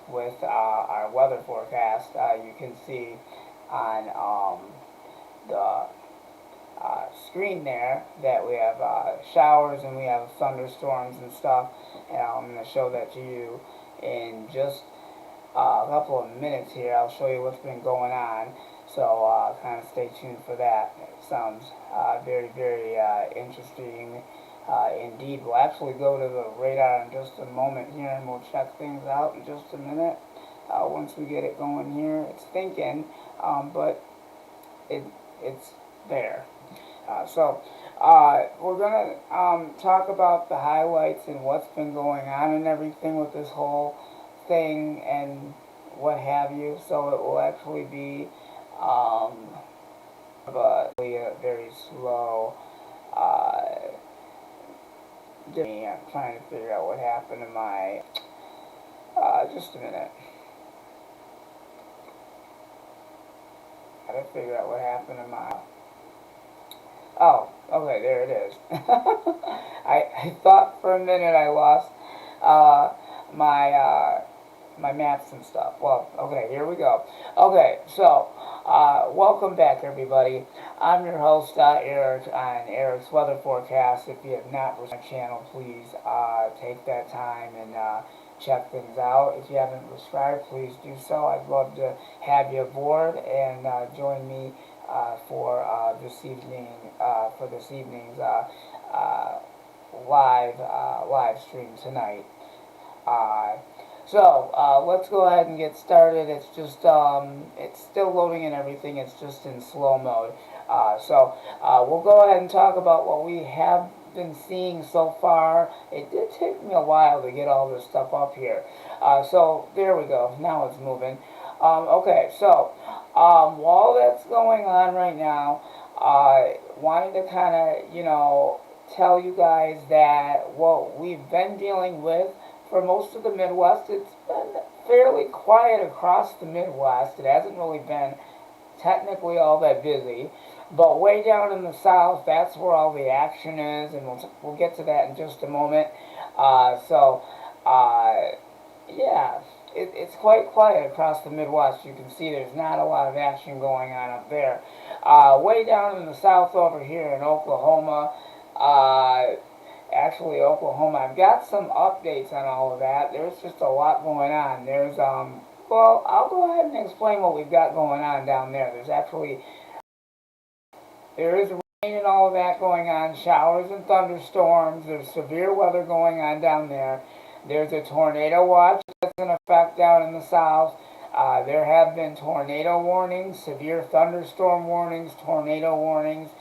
with our weather forecast. You can see on the screen there that we have showers and we have thunderstorms and stuff. And I'm going to show that to you in just a couple of minutes here. I'll show you what's been going on. So kind of stay tuned for that. It sounds very, very interesting indeed. We'll actually go to the radar in just a moment here and we'll check things out in just a minute. Once we get it going here, it's thinking, but it's there. We're going to talk about the highlights and what's been going on and everything with this whole thing and what have you. So it will actually be a very slow. I'm trying to figure out what happened to my. Just a minute. Gotta figure out what happened to my. Oh, okay, there it is. I thought for a minute I lost my maps and stuff. Well, okay, here we go. Okay, so welcome back, everybody. I'm your host, Eric, on Eric's Weather Forecast. If you have not watched my channel, please take that time and check things out. If you haven't subscribed, please do so. I'd love to have you aboard and join me for this evening's live stream tonight. Let's go ahead and get started. It's just it's still loading and everything. It's just in slow mode. We'll go ahead and talk about what we have been seeing so far. It did take me a while to get all this stuff up here. So there we go. Now it's moving. While that's going on right now, wanted to kind of, tell you guys that what we've been dealing with for most of the Midwest, it's been fairly quiet across the Midwest. It hasn't really been technically all that busy. But way down in the South, that's where all the action is, and we'll get to that in just a moment. Yeah, it's quite quiet across the Midwest. You can see there's not a lot of action going on up there. Way down in the South over here in Oklahoma, Oklahoma, I've got some updates on all of that. There's just a lot going on. I'll go ahead and explain what we've got going on down there. There is rain and all of that going on, showers and thunderstorms. There's severe weather going on down there. There's a tornado watch that's in effect down in the South. There have been tornado warnings, severe thunderstorm warnings, tornado warnings.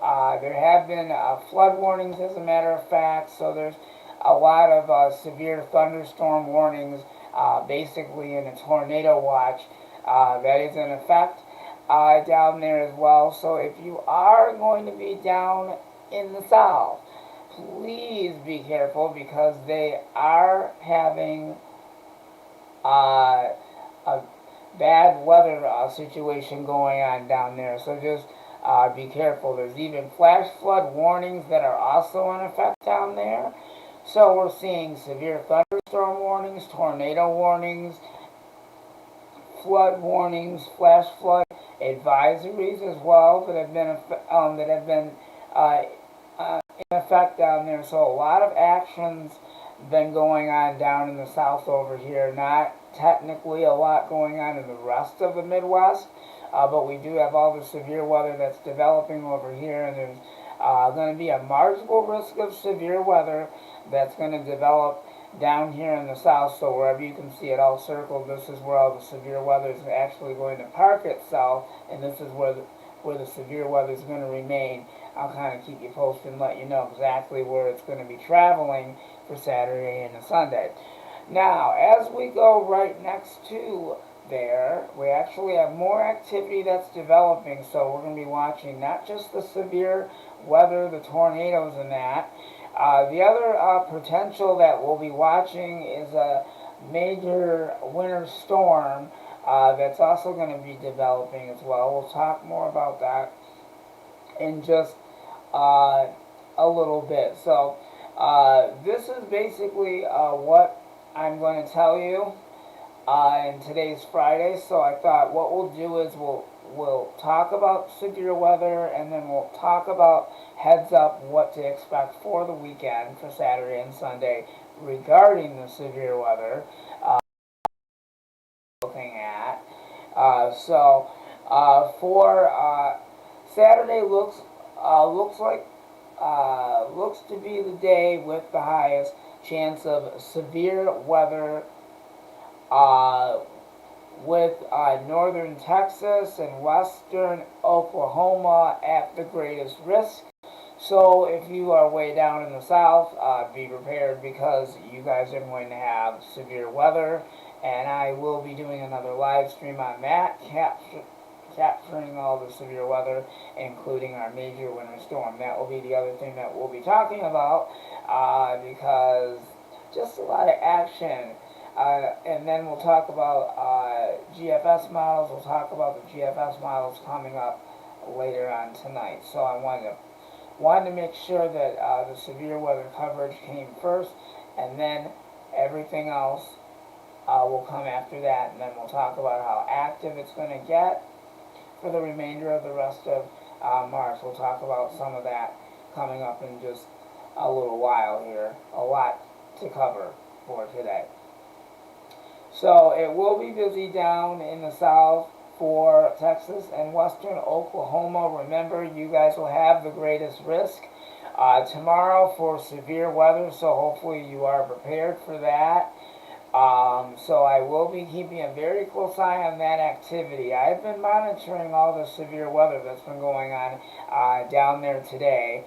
There have been flood warnings, as a matter of fact. So there's a lot of severe thunderstorm warnings, basically in a tornado watch that is in effect down there as well. So if you are going to be down in the South, please be careful because they are having a bad weather situation going on down there. So just be careful. There's even flash flood warnings that are also in effect down there. So we're seeing severe thunderstorm warnings, tornado warnings, flood warnings, flash flood advisories as well that have been in effect down there. So a lot of actions been going on down in the South over here. Not technically a lot going on in the rest of the Midwest, but we do have all the severe weather that's developing over here, and there's going to be a marginal risk of severe weather that's going to develop down here in the South. So wherever you can see it all circled, this is where all the severe weather is actually going to park itself, and this is where the severe weather is going to remain. I'll kind of keep you posted and let you know exactly where it's going to be traveling for Saturday and Sunday. Now, as we go right next to there, we actually have more activity that's developing, so we're going to be watching not just the severe weather, the tornadoes and that. The other potential that we'll be watching is a major winter storm that's also going to be developing as well. We'll talk more about that in just a little bit. So this is basically what I'm going to tell you. And today's Friday, so I thought what we'll do is we'll talk about severe weather, and then we'll talk about heads up what to expect for the weekend for Saturday and Sunday regarding the severe weather. Looking at for Saturday looks to be the day with the highest chance of severe weather with northern Texas and western Oklahoma at the greatest risk. So if you are way down in the south, be prepared because you guys are going to have severe weather. And I will be doing another live stream on that, capturing all the severe weather, including our major winter storm. That will be the other thing that we'll be talking about because just a lot of action. And then we'll talk about GFS models. We'll talk about the GFS models coming up later on tonight. So I wanted to make sure that the severe weather coverage came first, and then everything else will come after that. And then we'll talk about how active it's going to get for the remainder of the rest of March. We'll talk about some of that coming up in just a little while here. A lot to cover for today. So it will be busy down in the south for Texas and western Oklahoma. Remember, you guys will have the greatest risk tomorrow for severe weather, so hopefully you are prepared for that. So I will be keeping a very close eye on that activity. I've been monitoring all the severe weather that's been going on down there today.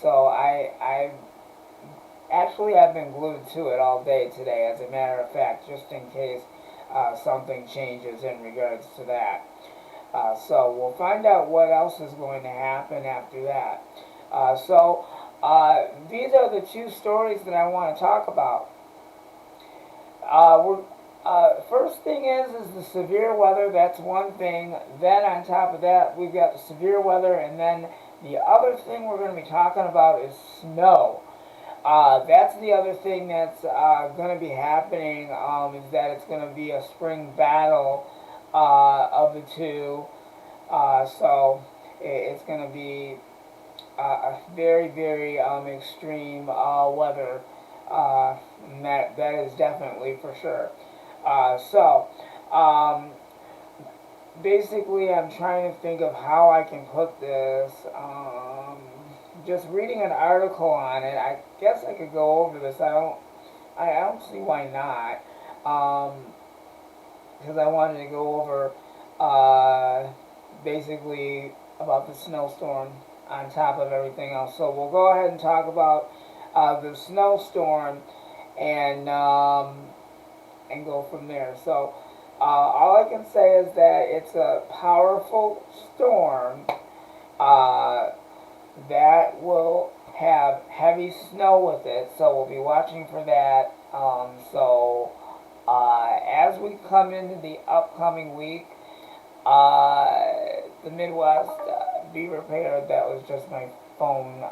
So I actually I've been glued to it all day today, as a matter of fact, just in case something changes in regards to that. So we'll find out what else is going to happen after that. These are the two stories that I want to talk about. First thing is the severe weather. That's one thing. Then on top of that, we've got the severe weather, and then the other thing we're going to be talking about is snow. That's the other thing that's going to be happening, is that it's going to be a spring battle of the two. So it's going to be a very, very extreme weather. That is definitely for sure. Basically, I'm trying to think of how I can put this. Just reading an article on it, I guess I could go over this. I don't see why not. Because I wanted to go over basically about the snowstorm on top of everything else. So we'll go ahead and talk about the snowstorm and go from there. So all I can say is that it's a powerful storm that will have heavy snow with it. So we'll be watching for that. As we come into the upcoming week, the Midwest, be prepared. That was just my phone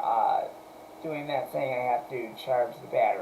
doing that, saying I have to charge the battery.